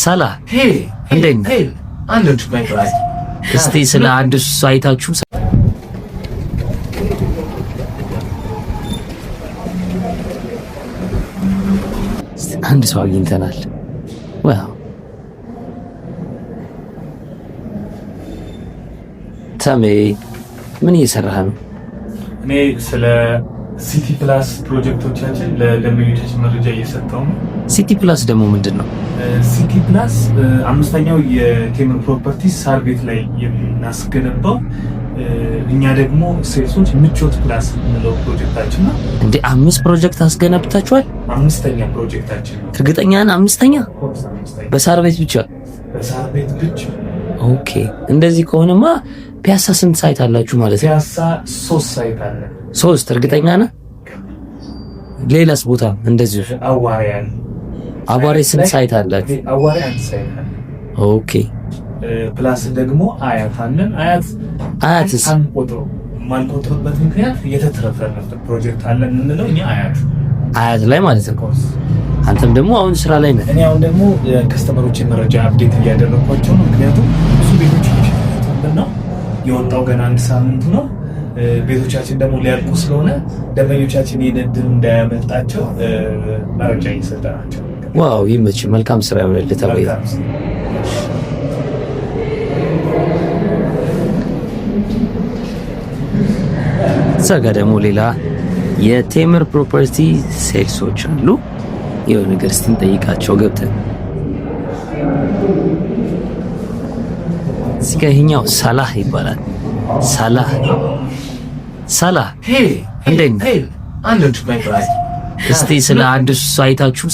ሰላህ እንዴት ነህ? እስቲ ስለ አዲሱ ሳይታችሁ አንድ ሰው አግኝተናል። ዋው ተሜ ምን እየሰራህ ነው? እኔ ስለ ሲቲ ፕላስ ፕሮጀክቶቻችን ለደንበኞቻችን መረጃ እየሰጠው ነው። ሲቲ ፕላስ ደግሞ ምንድን ነው? ሲቲ ፕላስ አምስተኛው የቴምር ፕሮፐርቲስ ሳር ቤት ላይ የምናስገነባው እኛ ደግሞ ሴልሶች ምቾት ፕላስ የምንለው ፕሮጀክታችን ነው። እንዴ 5 ፕሮጀክት አስገነብታችኋል? አምስተኛ ፕሮጀክታችን ነው። እርግጠኛ ነህ? አምስተኛ በሳር ቤት ብቻ? በሳር ቤት ብቻ። ኦኬ እንደዚህ ከሆነማ ፒያሳ ስንት ሳይት አላችሁ ማለት ነው? ፒያሳ 3 ሳይት አለ። 3 እርግጠኛ ነህ? ሌላስ ቦታ እንደዚህ? አዋሪ አለ። አዋሪ ስንት ሳይት አላችሁ? አዋሪ 1 ሳይት አለ። ኦኬ ፕላስ ደግሞ አያት አለን። አያትስ አንቆጥረው ማንቆጥርበት ምክንያት የተተረፈረፈ ፕሮጀክት አለን እንለው እኛ አያት ላይ ማለት ነው። አንተም ደግሞ አሁን ስራ ላይ ነህ። እኔ አሁን ደግሞ ከስተመሮችን መረጃ አፕዴት እያደረኳቸው ነው። ምክንያቱም ብዙ ቤቶች እየሸፈቱብን ነው። የወጣው ገና 1 ሳምንት ነው። ቤቶቻችን ደግሞ ሊያልቁ ስለሆነ ደንበኞቻችን ይደድል እንዳያመልጣቸው መረጃ እየሰጠናቸው። ዋው ይመች። መልካም ስራ ይሆንልህ ተባይ። እዛ ጋ ደግሞ ሌላ የቴምር ፕሮፐርቲ ሴልሶች አሉ። የሆነ ነገር እስቲ እንጠይቃቸው ገብተን። እዚህ ጋ ይኸኛው ሰላህ ይባላል። ሰላህ እንዴት ነህ? እስቲ ስለ አዲሱ ሳይታችሁ